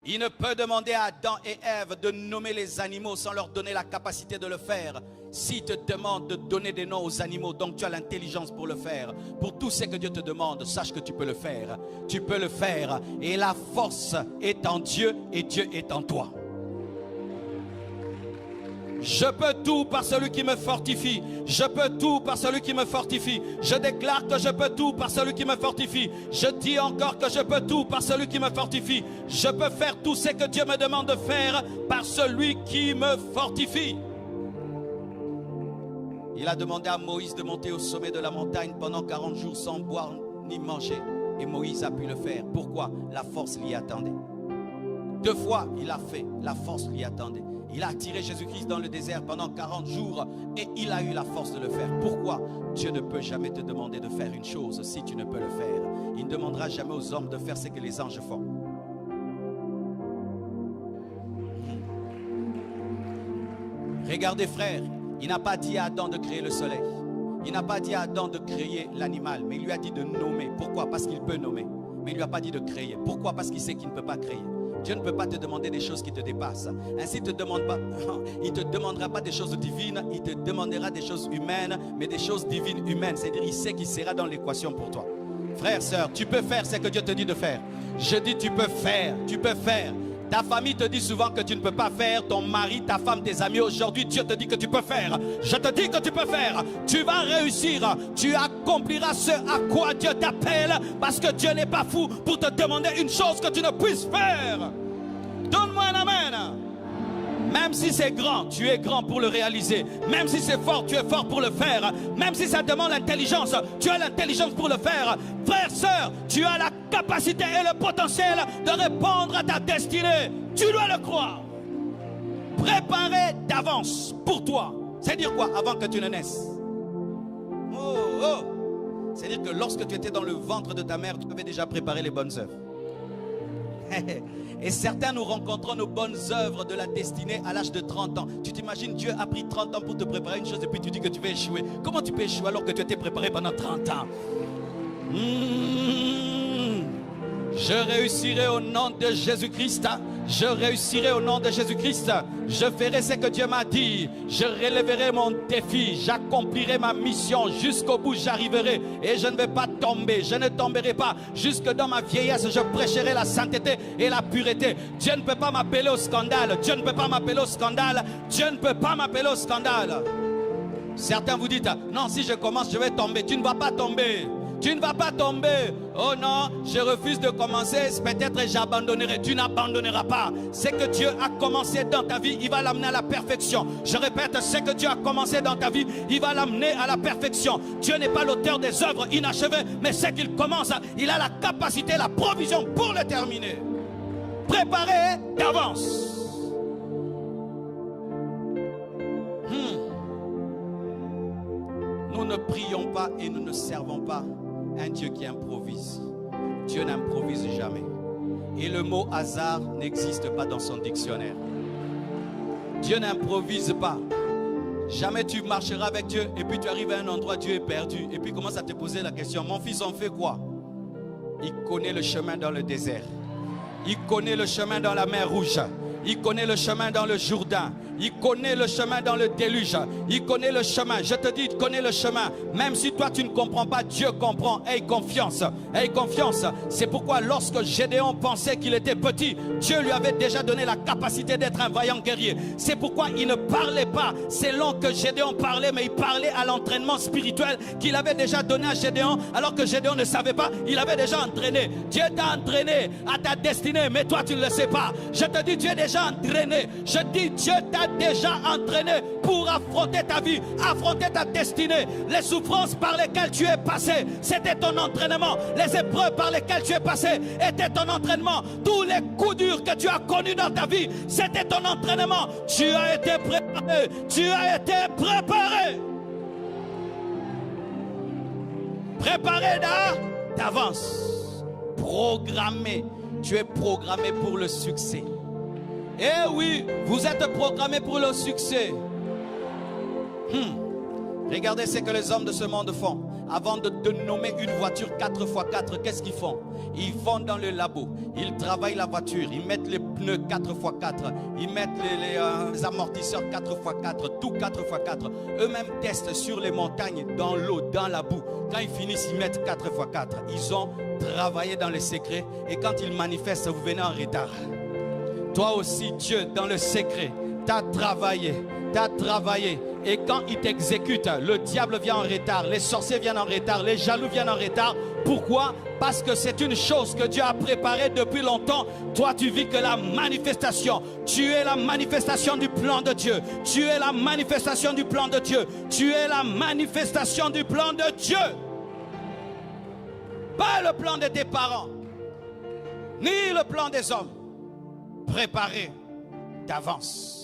Il ne peut demander à Adam et Ève de nommer les animaux sans leur donner la capacité de le faire. S'il te demande de donner des noms aux animaux, donc tu as l'intelligence pour le faire. Pour tout ce que Dieu te demande, sache que tu peux le faire. Tu peux le faire. Et la force est en Dieu et Dieu est en toi. Je peux tout par celui qui me fortifie. Je peux tout par celui qui me fortifie. Je déclare que je peux tout par celui qui me fortifie. Je dis encore que je peux tout par celui qui me fortifie. Je peux faire tout ce que Dieu me demande de faire par celui qui me fortifie. Il a demandé à Moïse de monter au sommet de la montagne pendant 40 jours sans boire ni manger. Et Moïse a pu le faire. Pourquoi? La force l'y attendait. 2 fois, il a fait. La force l'y attendait. Il a attiré Jésus-Christ dans le désert pendant 40 jours et il a eu la force de le faire. Pourquoi? Dieu ne peut jamais te demander de faire une chose si tu ne peux le faire. Il ne demandera jamais aux hommes de faire ce que les anges font. Regardez frère, il n'a pas dit à Adam de créer le soleil. Il n'a pas dit à Adam de créer l'animal, mais il lui a dit de nommer. Pourquoi? Parce qu'il peut nommer. Mais il ne lui a pas dit de créer. Pourquoi? Parce qu'il sait qu'il ne peut pas créer. Dieu ne peut pas te demander des choses qui te dépassent. Ainsi, il ne te demandera pas des choses divines, il te demandera des choses humaines, mais des choses divines humaines. C'est-à-dire, il sait qu'il sera dans l'équation pour toi. Frère, sœur, tu peux faire ce que Dieu te dit de faire. Je dis, tu peux faire, tu peux faire. Ta famille te dit souvent que tu ne peux pas faire, ton mari, ta femme, tes amis. Aujourd'hui, Dieu te dit que tu peux faire. Je te dis que tu peux faire. Tu vas réussir. Tu accompliras ce à quoi Dieu t'appelle, parce que Dieu n'est pas fou pour te demander une chose que tu ne puisses faire. Donne-moi un amen. Même si c'est grand, tu es grand pour le réaliser. Même si c'est fort, tu es fort pour le faire. Même si ça demande l'intelligence, tu as l'intelligence pour le faire. Frère, sœur, tu as la capacité et le potentiel de répondre à ta destinée. Tu dois le croire. Préparé d'avance pour toi. C'est-à-dire quoi? Avant que tu ne naisses. C'est-à-dire que lorsque tu étais dans le ventre de ta mère, tu avais déjà préparé les bonnes œuvres. Et certains, nous rencontrons nos bonnes œuvres de la destinée à l'âge de 30 ans. Tu t'imagines, Dieu a pris 30 ans pour te préparer une chose et puis tu dis que tu vas échouer. Comment tu peux échouer alors que tu étais préparé pendant 30 ans? Je réussirai au nom de Jésus-Christ. Je réussirai au nom de Jésus-Christ. Je ferai ce que Dieu m'a dit. Je relèverai mon défi. J'accomplirai ma mission. Jusqu'au bout, j'arriverai. Et je ne vais pas tomber. Je ne tomberai pas. Jusque dans ma vieillesse, je prêcherai la sainteté et la pureté. Dieu ne peut pas m'appeler au scandale. Dieu ne peut pas m'appeler au scandale. Dieu ne peut pas m'appeler au scandale. Certains vous dites, non, si je commence, je vais tomber. Tu ne vas pas tomber. Tu ne vas pas tomber. Oh non, je refuse de commencer. Peut-être j'abandonnerai. Tu n'abandonneras pas. Ce que Dieu a commencé dans ta vie, il va l'amener à la perfection. Je répète, ce que Dieu a commencé dans ta vie, il va l'amener à la perfection. Dieu n'est pas l'auteur des œuvres inachevées, mais ce qu'il commence, il a la capacité, la provision pour le terminer. Préparez d'avance. Nous ne prions pas et nous ne servons pas un Dieu qui improvise. Dieu n'improvise jamais. Et le mot hasard n'existe pas dans son dictionnaire. Dieu n'improvise pas. Jamais tu marcheras avec Dieu et puis tu arrives à un endroit, Dieu est perdu. Et puis commence à te poser la question, mon fils, on fait quoi? Il connaît le chemin dans le désert. Il connaît le chemin dans la mer Rouge. Il connaît le chemin dans le Jourdain. Il connaît le chemin dans le déluge. Il connaît le chemin. Je te dis, il connaît le chemin. Même si toi, tu ne comprends pas, Dieu comprend. Aie confiance. Aie confiance. C'est pourquoi lorsque Gédéon pensait qu'il était petit, Dieu lui avait déjà donné la capacité d'être un vaillant guerrier. C'est pourquoi il ne parlait pas selon que Gédéon parlait, mais il parlait à l'entraînement spirituel qu'il avait déjà donné à Gédéon, alors que Gédéon ne savait pas. Il avait déjà entraîné. Dieu t'a entraîné à ta destinée, mais toi, tu ne le sais pas. Je te dis, Dieu est déjà entraîné. Je dis, Dieu t'a déjà entraîné pour affronter ta vie, affronter ta destinée. Les souffrances par lesquelles tu es passé, c'était ton entraînement. Les épreuves par lesquelles tu es passé étaient ton entraînement. Tous les coups durs que tu as connus dans ta vie, c'était ton entraînement. Tu as été préparé. Tu as été préparé. Préparé d'avance. Programmé. Tu es programmé pour le succès. Eh oui, vous êtes programmé pour le succès. Regardez ce que les hommes de ce monde font. avant de nommer une voiture 4x4, qu'est-ce qu'ils font? Ils vont dans le labo, ils travaillent la voiture, ils mettent les pneus 4x4, ils mettent les amortisseurs 4x4, tout 4x4. Eux-mêmes testent sur les montagnes, dans l'eau, dans la boue. Quand ils finissent, ils mettent 4x4. Ils ont travaillé dans les secrets et quand ils manifestent, vous venez en retard. Toi aussi, Dieu, dans le secret, t'as travaillé. Et quand il t'exécute, le diable vient en retard, les sorciers viennent en retard, les jaloux viennent en retard. Pourquoi? Parce que c'est une chose que Dieu a préparée depuis longtemps. Toi, tu vis que la manifestation. Tu es la manifestation du plan de Dieu. Tu es la manifestation du plan de Dieu. Tu es la manifestation du plan de Dieu. Pas le plan de tes parents, ni le plan des hommes. Préparé d'avance.